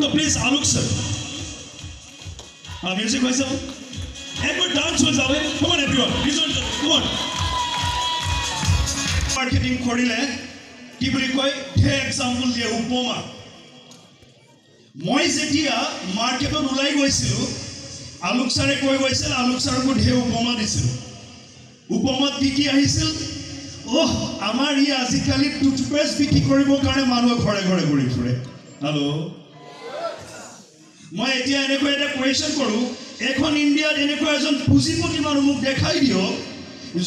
तो please Alok sir music वैसे हो एक बार डांस हो जाओ come on everyone listen come on marketing करिले কি বুলি কয় হে एग्जांपल দিয়ে উপমা মই যেতিয়া মার্কেটত উলাই গৈছিল আলোক স্যারে কৈ গৈছিল আলোক স্যারক হে উপমা দিছিল উপমাত কি আহিছিল ওহ আমাৰ ই আজিকালি টুথপেষ্ট বিক্ৰি কৰিব কাৰণে মানুহ ঘৰে ঘৰে ঘূৰি ফুৰে हेलो মই এতিয়া এনেকৈ এটা কোৱেশ্চন কৰো এখন ইন্ডিয়াত এনেকৈ এজন পুঁজিপতি মানুহ মোক দেখাই দিও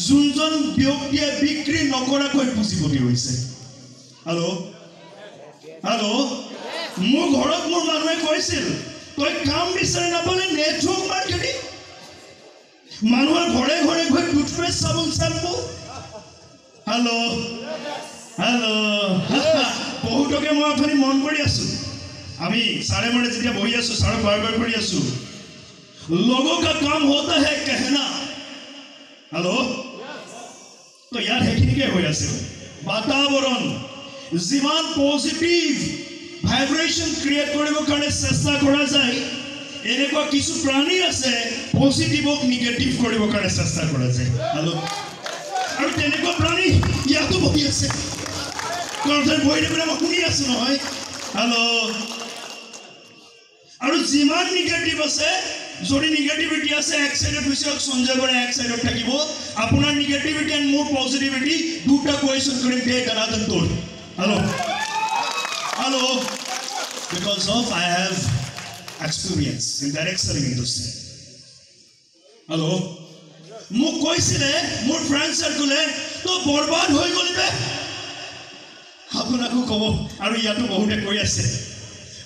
যোনজন ব্যক্তিয়ে বিক্রি নকৰাকৈ পুঁজিপতি হৈছে हेलो हेलो মোৰ ঘৰত মোৰ মানুহে কৈছিল তই কাম বিচাৰি নাপালে নেটৱৰ্ক মাৰ্কেটিং মানুহৰ ঘৰে ঘৰে গৈ টুথপেষ্ট সাবুন শ্যাম্পু हेलो हेलो বহুতকে মই আপুনি মন কৰি আছো আমি सारे मने যেতিয়া বহি আছো সাৰা বাৰবাৰ কৰি আছো लोगों का काम होता है कहना हेलो तो यार हेकिनिके হৈ আছে वातावरण जीवन पॉजिटिव ভাইব্রেশন ক্রিয়েট কৰিব কাৰণে চেষ্টা কৰা যায় এনেকুৱা কিছু প্ৰাণী আছে পজিটিভক নেগেটিভ কৰিব কাৰণে চেষ্টা কৰা যায় हेलो আৰু তেনেকুৱা প্ৰাণী ইয়াতো বহি আছে কোনজন বহি দেবলে মই শুনি আছো নহয় हेलो আৰু যিমান নেগেটিভ আছে যদি নেগেটিভিটি আছে এক সাইডত হৈছে সঞ্জয় বৰা এক সাইডত থাকিব আপোনাৰ নেগেটিভিটি এন্ড মোৰ পজিটিভিটি দুটা কোয়েশ্চন কৰিম দে গানাদন তোৰ hello hello because of I have experience in direct selling industry hello মোক কৈছিলে মোৰ ফ্ৰেন্ড সাৰ্কেলে তো বৰবাদ হৈ গলিবে আপোনাকো কব আৰু ইয়াতো বহুতে কৈ আছে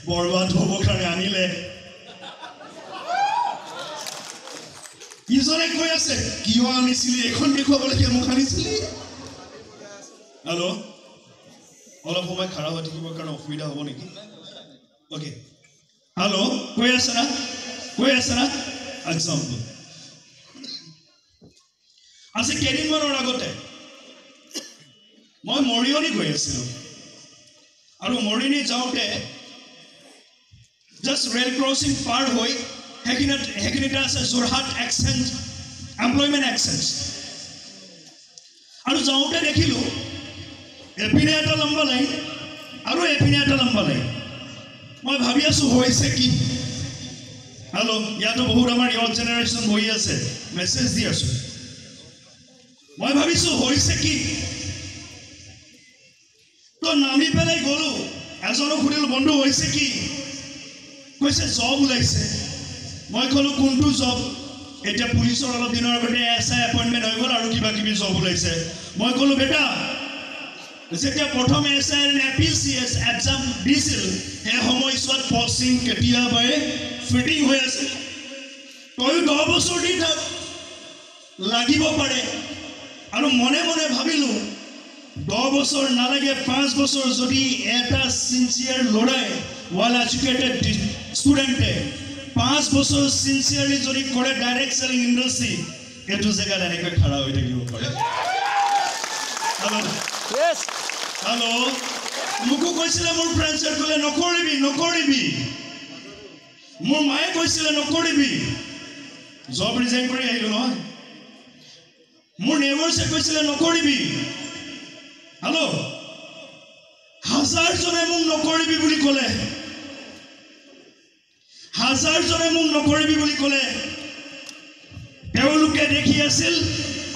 বৰবাদ হ'ব কাৰণে আনিলে ইজনে কৈ আছে কিয় আনিছিলি এখন দেখুৱাবলৈ কি মোক আনিছিলি हेलो অলপ সময় খাৰা হৈ থাকিবৰ কাৰণে অসুবিধা হ'ব নেকি ওকে हेलो কৈ আছে না এক্সাম্পল আছে কেদিনমানৰ আগতে মই মৰিয়নি গৈ আছিলো আৰু মৰিয়নি যাওঁতে জাস্ট ৰেল ক্ৰসিং পাৰ হৈ হেকিনিটা আছে যোৰহাট এক্সচেঞ্জ এমপ্লয়মেন্ট এক্সচেঞ্জ আৰু যাওঁতে দেখিলো এপিনে এটা লম্বা লাইন আৰু এপিনে এটা লম্বা লাইন মই ভাবি আছো হৈছে কি हेलो ইয়াতো বহুত আমাৰ ইয়ং জেনাৰেশন বহি আছে মেসেজ দি আছো মই ভাবিছো হৈছে কি তো নামি পেলাই গলো এজনো খুৰিল বন্ধু হৈছে কি কৈছে জব ওলাইছে মই কলো কোনটো জব এটা পুলিচৰ অলপ দিনৰ আগতে এসআই এপইন্টমেন্ট হৈ গল আৰু কিবা কিবি জব ওলাইছে মই কলো বেটা যেতিয়া প্ৰথম এসআই এপিসিএস এক্সাম দিছিল হে সময়ছোৱাত পষ্টিং কেতিয়াবাই ফিটিং হৈ আছে তই 10 বছৰ দি থাক লাগিব পাৰে আৰু মনে মনে ভাবিলো 10 বছৰ নালাগে 5 বছৰ যদি এটা সিনসিয়াৰ লড়াই ওয়েল এডুকেটেড স্টুডেন্টে 5 বছৰ সিনসিয়াৰলি যদি কৰে ডাইৰেক্ট সেলিং ইন্ডাস্ট্ৰি এটো জায়গা এনেকৈ খাড়া হৈ থাকিব পাৰে हेलो यस हेलो মুকো কৈছিলে মোৰ ফ্ৰেন্ড সাৰ্কেলে নকৰিবি মোৰ মায়ে কৈছিলে নকৰিবি জব ৰিজাইন কৰি আহিলো নহয় মোৰ নেবাৰছে কৈছিলে নকৰিবি हेलो হাজাৰ জনে মোক নকৰিবি বুলি ক'লে হাজাৰ জনে মোক নকৰিবি বুলি ক'লে তেওঁলোকে দেখি আছিল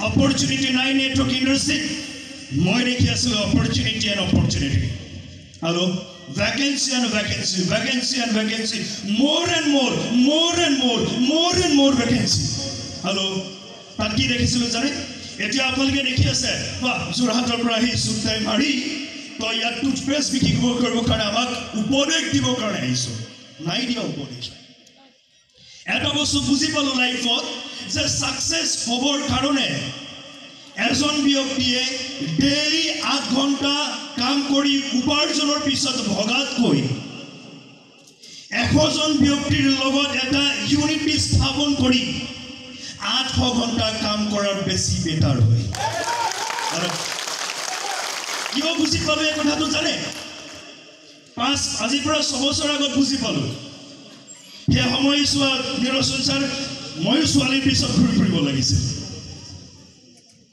অপৰচুনিটি নাই নেটৱৰ্ক ইন্ডাস্ট্ৰি মই দেখি আছিল opportunity and opportunity hello vacancy and vacancy more and more vacancy hello তাত কি দেখিছিলো জানে এতিয়া আপোনালোকে দেখি আছে বাহ যোৰহাটৰ পৰা আহি সুতাই মাৰি তো ইয়াত টুথপেষ্ট বিক্ৰি কৰিব কাৰণে আমাক উপদেশ দিব কাৰণে আহিছো নাই দিয়া উপদেশ এটা বস্তু বুজি পালো লাইফত যে সাকসেস হবৰ কাৰণে এজন ব্যক্তিয়ে ডেইলি 8 ঘন্টা কাম কৰি উপাৰ্জনৰ পিছত ভগাত কৈ 100 জন ব্যক্তিৰ লগত এটা ইউনিটি স্থাপন কৰি 800 ঘন্টা কাম কৰাৰ বেছি বেটাৰ হয় কিয় বুজি পালে কথাটো জানে আজিৰ পৰা 6 বছৰ আগত বুজি পালোঁ সেই সময়ছোৱাত নিৰঞ্জন ছাৰ ময়ো ছোৱালীৰ পিছত ঘূৰি ফুৰিব লাগিছিল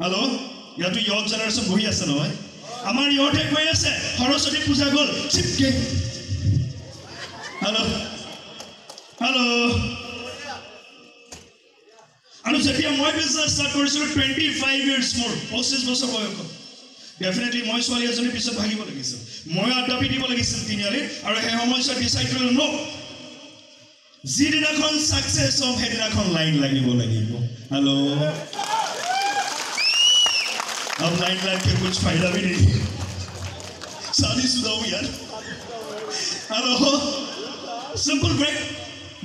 হেল্ল' ইয়াতো ইয়থ জেনেৰেশ্যন বহি আছে নহয় আমাৰ ইয়থে কৈ আছে সৰস্বতী পূজা গ'ল চিপকে হেল্ল' হেল্ল' আৰু যেতিয়া মই বিজনেছ ষ্টাৰ্ট কৰিছিলোঁ 25 years মোৰ 25 বছৰ বয়সত ডেফিনেটলি মই ছোৱালী এজনীৰ পিছত ভাগিব লাগিছিল মই আড্ডা পিটিব লাগিছিল তিনিআলিত আৰু সেই সময়ছোৱাত ডিচাইড কৰিলোঁ ন যিদিনাখন ছাকচেছ হ'ম সেইদিনাখন লাইন লাগিব হেল্ল' अब लाइन के कुछ फायदा भी नहीं शादीशुदा हूँ यार हेलो सिंपल ब्रेक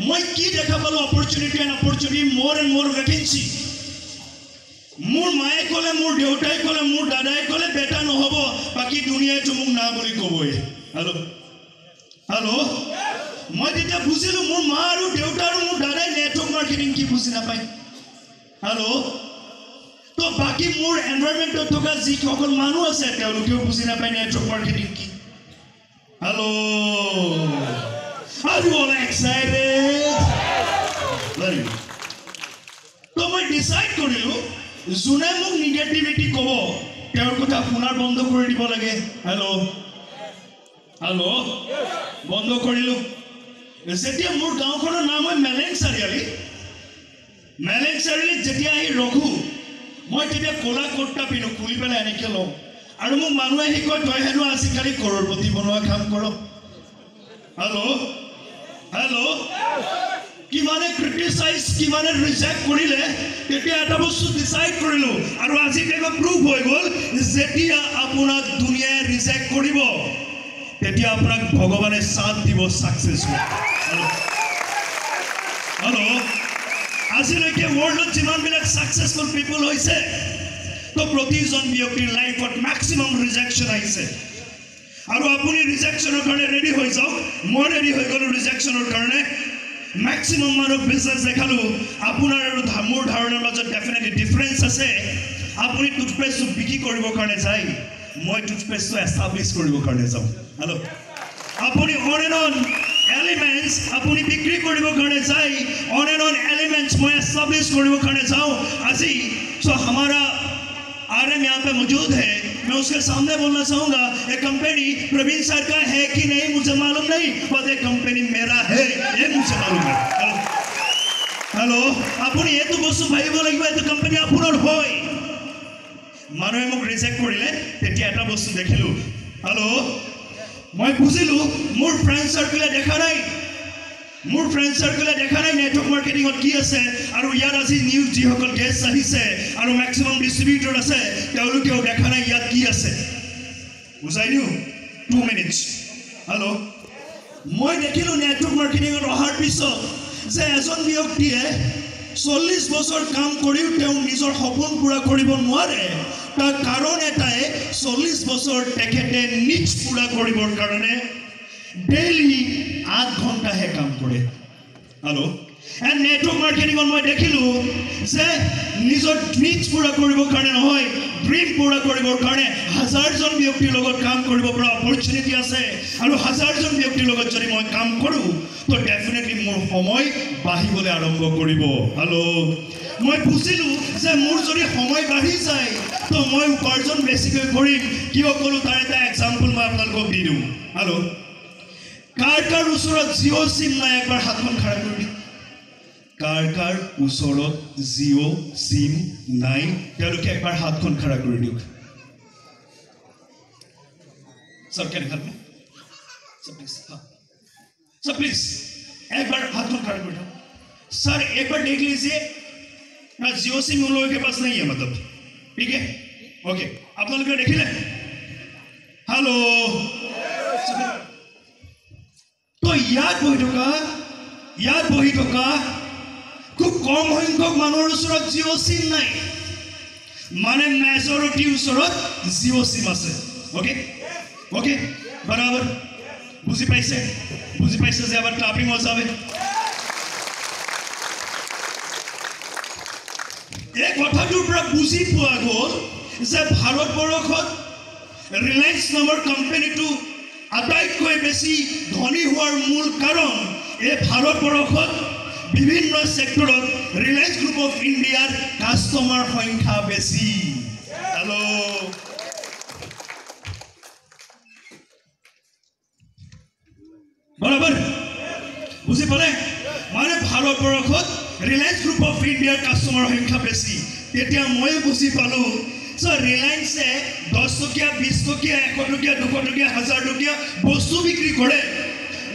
मैं की देखा पालो opportunity and opportunity more and more vacancy more माए कले मोर देउताई कले मोर दादाई कले बेटा নহব बाकी दुनिया तुमुक ना बोली कबई हेलो हेलो मैं जेटा बुझिलो मोर मा और देउता और मोर दादाई नेटवर्क मार्केटिंग की बुझि ना पाई हेलो तो बाकी मोर एनवायरमेंट थका जी सकल मानु আছে তেওঁলোকেও বুজি নাপায় নেটৱৰ্ক মাৰ্কেটিং কি hello Are you all excited? Very good. तो मैं डिसाइड करिलो जुने মোক নিগেটিভিটি কব তেওঁৰ কথা পুনৰ বন্ধ কৰি দিব লাগে हेलो हेलो বন্ধ কৰিলো যেতিয়া মোৰ গাঁওখনৰ নাম হয় মেলেং চাৰিআলি যেতিয়া আহি ৰখো মই তেতিয়া কোলা কোটটা পিনো খুলি পেলাই এনেকে লওঁ আৰু মোক মানুহে আহি কয় তই হেনো আজিকালি কৰৰপতি বনোৱা কাম কৰ হেল্ল' হেল্ল' কিমানে ক্ৰিটিসাইজ কিমানে ৰিজেক্ট কৰিলে তেতিয়া এটা বস্তু ডিসাইড কৰিলো আৰু আজি তেকা প্ৰুফ হৈ গ'ল যেতিয়া আপোনাক দুনিয়াই ৰিজেক্ট কৰিব তেতিয়া আপোনাক ভগৱানে সাথ দিব সাকসেস হেল্ল' আজিলৈকে ওয়াৰ্ল্ডত যিমান বিলাক সাকসেসফুল পিপল হৈছে তো প্ৰতিজন ব্যক্তিৰ লাইফত ম্যাক্সিমাম ৰিজেকশন আহিছে আৰু আপুনি ৰিজেকশনৰ কাৰণে ৰেডি হৈ যাওক মই ৰেডি হৈ গলো ৰিজেকশনৰ কাৰণে ম্যাক্সিমাম মানুহ বিজনেস দেখালো আপোনাৰ আৰু মোৰ ধাৰণাৰ মাজত ডেফিনেটলি ডিফাৰেন্স আছে আপুনি টুথপেষ্ট বিক্ৰী কৰিবৰ কাৰণে যায় মই টুথপেষ্ট এস্টাবলিশ কৰিবৰ কাৰণে যাওঁ হেল্ল' আপুনি অন এণ্ড অন एलिमेंट्स अपनी बिक्री करिबो करने जाए ऑन एंड ऑन एलिमेंट्स मैं एस्टैब्लिश करिबो करने जाऊं अजी सो हमारा आरएम यहाँ पे मौजूद है मैं उसके सामने बोलना चाहूंगा ये कंपनी प्रवीण सर का है कि नहीं मुझे मालूम नहीं पर ये कंपनी मेरा है ये मुझे मालूम है हेलो अपनी ये तो बस्तु भाईबो লাগিব ये तो कंपनी আপোনাৰ হয় মানুহে মোক ৰিজেক্ট কৰিলে তেতিয়া এটা বস্তু দেখিলো हेलो मैं बुझिलो मोर फ्रेंड सर्कले देखा नहीं नेटवर्क मार्केटिंग की আছে আৰু ইয়াত আজি নিউজ যি সকল গেষ্ট আহিছে আৰু ম্যাক্সিমাম ডিস্ট্ৰিবিউটৰ আছে তেওঁলোকেও দেখা নাই ইয়াত কি আছে বুজাইলো 2 মিনিটস हेलो মই দেখিলো নেটৱৰ্ক মাৰ্কেটিংৰ অহাৰ পিছত যে এজন ব্যক্তিয়ে 40 বছৰ কাম কৰিও তেওঁ নিজৰ সপোন পুৰা কৰিব নোৱাৰে তাৰ কাৰণ এটাই 40 বছৰ তেখেতে নিজ পুৰা কৰিবৰ কাৰণে ডেইলি 8 ঘণ্টা হে কাম কৰে हेलो এন্ড নেটৱৰ্ক মাৰ্কেটিংত মই দেখিলো যে নিজৰ নিজ পুৰা কৰিবৰ কাৰণে নহয় ড্ৰিম পুৰা কৰিবৰ কাৰণে হাজাৰজন ব্যক্তিৰ লগত কাম কৰিব পৰা অপৰচুনিটি আছে আৰু হাজাৰজন ব্যক্তিৰ লগত যদি মই কাম কৰো তো ডেফিনেটলি মোৰ সময় বাঢ়িবলৈ আৰম্ভ কৰিব हेलो মই বুজিলো যে মোৰ যদি সময় বাঢ়ি যায় তো মই উপাৰ্জন বেছিকৈ কৰিম কিয় কলো তাৰ এটা এক্সাম্পল মই আপোনালোকক দি দিওঁ हेलो কাৰ ওচৰত জিও সিম নাই একবাৰ হাতখন খাৰা কৰি কাৰ ওচৰত জিও সিম নাই তেওঁলোকে একবাৰ হাতখন খাৰা কৰি দিওক सर क्या हेल्प में सर प्लीज हाँ सर प्लीज एक बार हाथों खड़ा कर दो सर एक बार देख लीजिए ना जियो सिम उन लोगों के पास नहीं है मतलब ठीक है ओके आप लोग देख ले हेलो तो याद बही टका खूब कम संख्यक मानुर ओसरत जियो सिम নাই माने मेजॉरिटी ओसरत जियो सिम আছে ओके ओके बराबर बुझी पाइसे जे आबार क्लापिंग हो जावे एक কথাটোৰ পৰা বুজি পোৱা গ'ল যে ভাৰতবৰ্ষত ৰিলায়েন্স নামৰ কোম্পানীটো আটাইতকৈ বেছি ধনী হোৱাৰ মূল কাৰণ এই ভাৰতবৰ্ষত বিভিন্ন সেক্টৰত ৰিলায়েন্স গ্ৰুপ অফ ইণ্ডিয়াৰ কাস্টমাৰ সংখ্যা বেছি হেল্ল বৰাবৰ বুজি পালে মানে ভাৰতবৰ্ষত ৰিলায়েন্স গ্ৰুপ অফ ইণ্ডিয়াৰ কাস্টমাৰ সংখ্যা বেছি তেতিয়া মই বুজি পালো সো ৰিলায়েন্সে 10 টকীয়া 20 টকীয়া 100 টকীয়া 200 টকীয়া 1000 টকীয়া বস্তু বিক্ৰী কৰে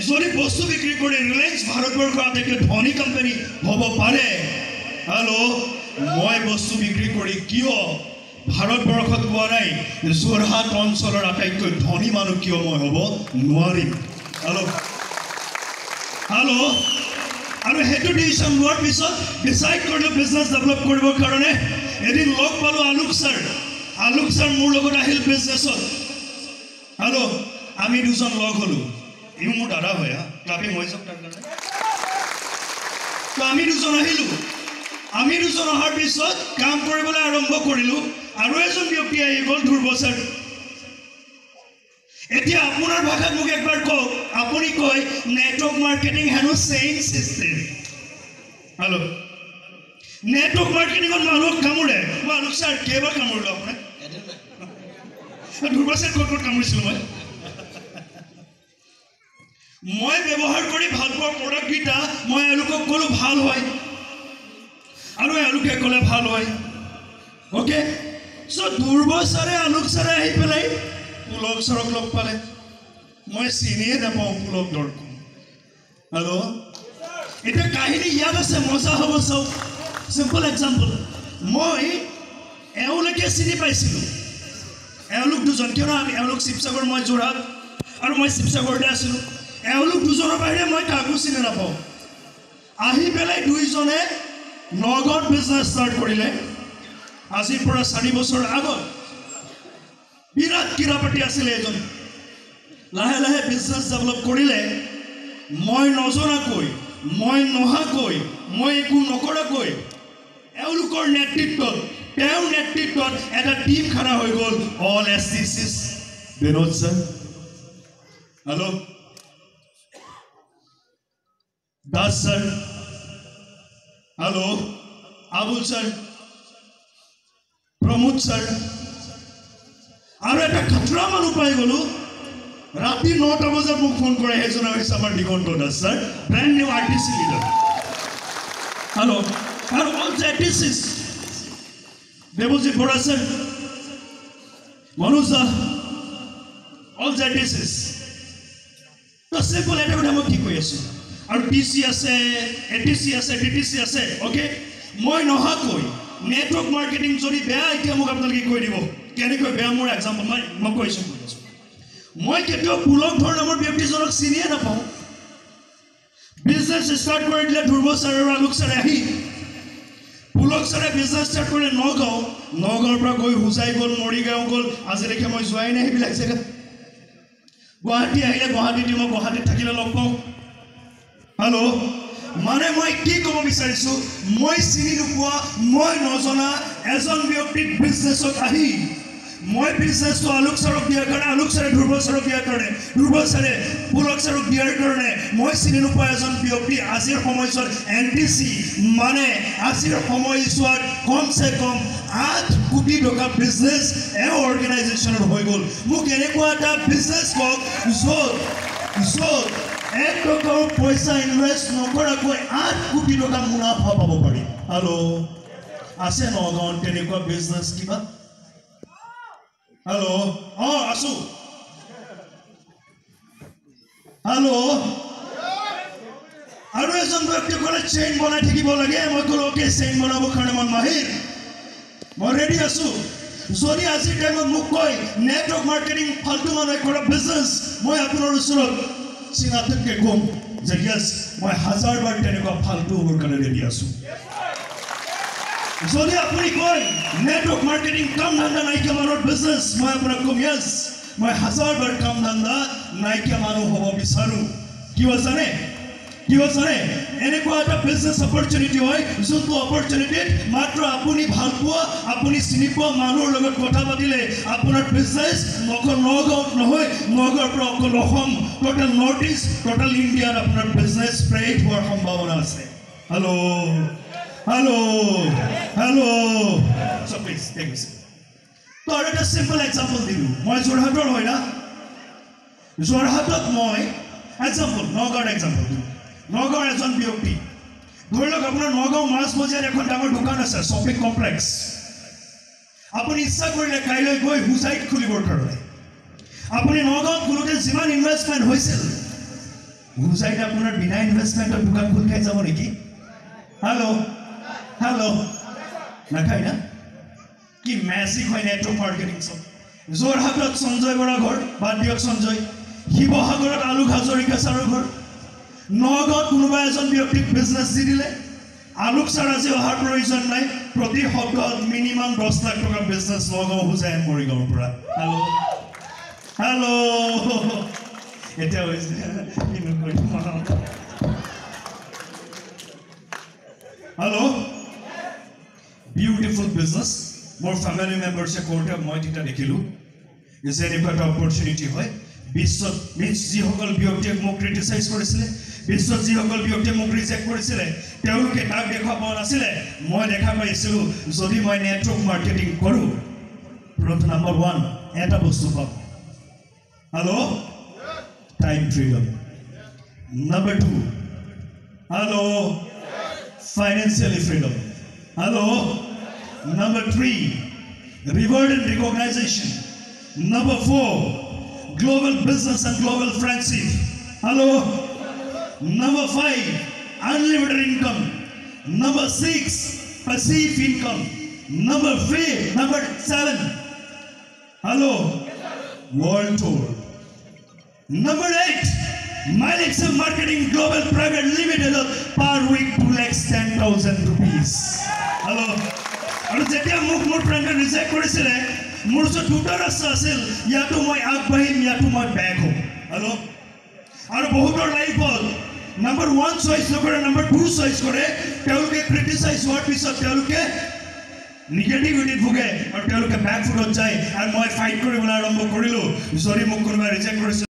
যদি বস্তু বিক্ৰী কৰে ৰিলায়েন্স ভাৰতবৰ্ষৰ আটাইতকৈ ধনী কোম্পানী হ'ব পাৰে হেল্ল মই বস্তু বিক্ৰী কৰি কিয় ভাৰতবৰ্ষত কোৱা নাই যোৰহাট অঞ্চলৰ আটাইতকৈ ধনী মানুহ কিয় মই হ'ব নোৱাৰিম হেল্ল হেল্ল আৰু হেতু ডিসিশন লোৱাৰ পিছত ডিসাইড কৰিলো বিজনেস ডেভেলপ কৰিবৰ কাৰণে এদিন লগ পালো আলোক স্যাৰ মোৰ লগত আহিল বিজনেছত হেল্ল আমি দুজন লগ হলো ইও মোৰ দাদা হয় ক্লাবে মই জব তাৰ কাৰণে তো আমি দুজন আহিলো আমি দুজন অহাৰ পিছত কাম কৰিবলৈ আৰম্ভ কৰিলো আৰু এজন ব্যক্তি আহি গ'ল ধ্ৰুৱ স্যাৰ এতিয়া আপোনাৰ ভাষাত মোক একবাৰ কওক আপুনি কয় নেটৱৰ্ক মাৰ্কেটিং হেনো চেইন সিস্টেম হেল্ল নেটৱৰ্ক মাৰ্কেটিংত মানুহক কামুৰে মই আলোক স্যাৰ কেইবাৰ কামুৰিলো আপোনাক ধ্ৰুৱ স্যাৰ ক'ত কামুৰিছিলো মই ব্যৱহাৰ কৰি ভাল পোৱা প্ৰডাক্ট গিটা মই এলোকক ক'লো ভাল হয় আৰু এলোকে ক'লে ভাল হয় ওকে সো ধ্ৰুৱ স্যাৰে আলোক স্যাৰে আহি পেলাই পুলক স্যাৰক লগ পালে মই চিনিয়ে নাপাওঁ পুলক দৰকম হেল্ল এটা কাহিনী ইয়াত আছে মজা হ'ব চাওক সিম্পল এক্সাম্পল মই এওঁলোকে চিনি পাইছিলোঁ এওঁলোক দুজন কিয়নো আমি এওঁলোক শিৱসাগৰ মই যোৰহাট আৰু মই শিৱসাগৰতে আছিলোঁ এওঁলোক দুজনৰ বাহিৰে মই কাকো চিনি নাপাওঁ আহি পেলাই দুইজনে নগদ বিজনেছ ষ্টাৰ্ট কৰিলে আজিৰ পৰা 4 বছৰ আগত বিৰাট কিৰাপাতি আছিলে এজন লাহে লাহে বিজনেছ ডেভেলপ কৰিলে মই নজনাকৈ মই নহাকৈ মই একো নকৰাকৈ এওঁলোকৰ নেতৃত্বত তেওঁৰ নেতৃত্বত এটা টিম খাৰা হৈ গ'ল অল এছটিচিছ Binod sir hello Das sir hello Abul sir Pramod sir আর একটা খতরা মানুষ পাই গলো রাতি 9টা বজাত মোক ফোন করে হেজন হইছে আমার Diganta Das sir brand new RTC leader hello আর all RTCs Debajit Bora sir Manoj all RTCs তো সিম্পল এটা কথা মই কি কই আছো আৰু টিসি আছে এটিসি আছে ডিটিসি আছে ওকে মই নহাকৈ নেটৱৰ্ক মাৰ্কেটিং যদি বেয়া এতিয়া মোক আপোনালোকে কৈ দিব কেনেকৈ বেয়া মোৰ এক্সাম্পল মই কৈছো মই কেতিয়াও পুলক ধৰ নামৰ ব্যক্তিজনক চিনিয়ে নাপাওঁ বিজনেছ ষ্টাৰ্ট কৰি দিলে ধ্ৰুৱ স্যাৰ আৰু আলোক স্যাৰ আহি পুলক স্যাৰে বিজনেছ ষ্টাৰ্ট কৰিলে নগাঁৱৰ পৰা গৈ হুজাই গ'ল মৰিগাঁও গ'ল আজিলৈকে মই যোৱাই নাই সেইবিলাক জেগা গুৱাহাটী আহিলে গুৱাহাটীত মই গুৱাহাটীত থাকিলে লগ পাওঁ हेलो माने मैं কি কব বিচাৰিছো মই চিনি নোপোৱা মই নজনা এজন ব্যক্তি বিজনেছত আহি মই বিজনেছটো আলোক স্যাৰক দিয়াৰ কাৰণে আলোক স্যাৰে ধ্ৰুৱ স্যাৰক দিয়াৰ কাৰণে ধ্ৰুৱ স্যাৰে পুলক স্যাৰক দিয়াৰ কাৰণে মই চিনি নোপোৱা এজন ব্যক্তি আজিৰ সময়ত এনটিসি মানে আজিৰ সময়ত কমসে কম 8 কোটি টকা বিজনেছ এ অৰ্গেনাইজেশ্যনৰ হৈ গ'ল মোক এনেকুৱা এটা বিজনেছ কক য'ত 1 টকা পয়সা ইনভেস্ট নকৰাকৈ 8 কোটি টকা মুনাফা পাব পাৰি हेलो আছে নগাঁৱত তেনেকুৱা বিজনেছ কিবা हेलो আছো हेलो আৰু এজন ব্যক্তি ক'লে চেইন বনাই থাকিব লাগে মই ক'লো ওকে চেইন বনাব কাৰণে মই মাহিৰ মই ৰেডি আছো যদি আজি টাইমত মোক কয় নেটৱৰ্ক মাৰ্কেটিং ফালতু মানুহে কৰা বিজনেছ মই আপোনাৰ ওচৰত চিনাতকে কম যে ইয়েস মই 1000 বাৰ তেনেকুৱা ফালতু ওৰ কাৰণে ৰেডি আছো যদি আপুনি কয় নেটৱৰ্ক মাৰ্কেটিং কাম ধান্দা নাইকিয়া মানুহৰ বিজনেছ মই আপোনাক কম ইয়েস মই 1000 বাৰ কাম ধান্দা নাইকিয়া মানুহ হ'ব বিচাৰো কিয় জানে কি হয় জানে এনেকুৱা এটা বিজনেছ অপৰচুনিটি হয় যোনটো অপৰচুনিটিত মাত্ৰ আপুনি ভাল পোৱা আপুনি চিনি পোৱা মানুহৰ লগত কথা পাতিলে আপোনাৰ বিজনেছ অকল নগাঁৱত নহয় নগাঁৱৰ পৰা অকল Assam total north east total ইণ্ডিয়াত আপোনাৰ বিজনেছ স্প্ৰেড হোৱাৰ সম্ভাৱনা আছে hello' so please take this তো আৰু এটা চিম্পল এক্সাম্পল দিলোঁ মই যোৰহাটৰ হয় না যোৰহাটত মই এক্সাম্পল নগাঁৱৰ এক্সাম্পল দিলোঁ নগাঁৱৰ এজন ব্যক্তি ধৰি লওক আপোনাৰ নগাঁও মাছ বজাৰ এখন ডাঙৰ দোকান আছে শ্বপিং কমপ্লেক্স আপুনি ইচ্ছা কৰিলে কাইলৈ গৈ হুজাইত খুলিবৰ কাৰণে আপুনি নগাঁৱত খোলোতে যিমান ইনভেষ্টমেণ্ট হৈছিল হুজাইত আপোনাৰ বিনা ইনভেষ্টমেণ্টৰ দোকান খোল খাই যাব নেকি হেল্ল' নাখায় না কি মেজিক হয় নেটৱৰ্ক মাৰ্কেটিং চব যোৰহাটত সঞ্জয় বৰা ঘৰ বাদ দিয়ক সঞ্জয় শিৱসাগৰত আলু হাজৰিকা ছাৰৰ ঘৰ নগাঁৱত কোনোবা এজন ব্যক্তিক বিজনেছ দি দিলে আলুক ছাৰ আজি অহাৰ প্ৰয়োজন নাই প্ৰতি সপ্তাহত মিনিমাম 10 লাখ টকা বিজনেছ নগাঁও হুজাই মৰিগাঁৱৰ পৰা হেল্ল' এতিয়া হৈছে হেল্ল' বিউটিফুল বিজনেছ মোৰ ফেমিলি মেম্বাৰ্ছে কৰোঁতে মই তেতিয়া দেখিলোঁ যে এনেকুৱা এটা অপৰচুনিটি হয় বিশ্বত যিসকল ব্যক্তিয়ে মোক ক্ৰিটিচাইজ কৰিছিলে বিশ্বত যিসকল ব্যক্তিয়ে মোক ৰিজেক্ট কৰিছিলে তেওঁলোকে তাক দেখা পোৱা নাছিলে মই দেখা পাইছিলোঁ যদি মই নেটৱৰ্ক মাৰ্কেটিং কৰোঁ নম্বৰ 1 এটা বস্তু পাম hello' time freedom number 2 hello' financially freedom hello' number 3 reward and recognition number 4 global business and global friendship hello number 5 unlimited income number 6 passive income number 7 hello world tour number 8 Milexam Marketing Global Private Limited per week 2,10,000 rupees hello আৰু যেতিয়া মোক মোৰ ফ্ৰেণ্ডে reject কৰিছিলে মোৰ যে দুটা ৰাস্তা আছিল ইয়াতো মই আগবাঢ়িম ইয়াতো মই বেক হ'ম হেল্ল' আৰু বহুতৰ লাইফত নম্বৰ 1 চইচ নকৰে নম্বৰ 2 চইচ কৰে তেওঁলোকে ক্ৰিটিচাইজ হোৱাৰ পিছত তেওঁলোকে নিগেটিভিটিত ভোগে আৰু তেওঁলোকে বেক ফুটত যায় আৰু মই ফাইট কৰিবলৈ আৰম্ভ কৰিলোঁ যদি মোক কোনোবাই ৰিজেক্ট কৰিছিল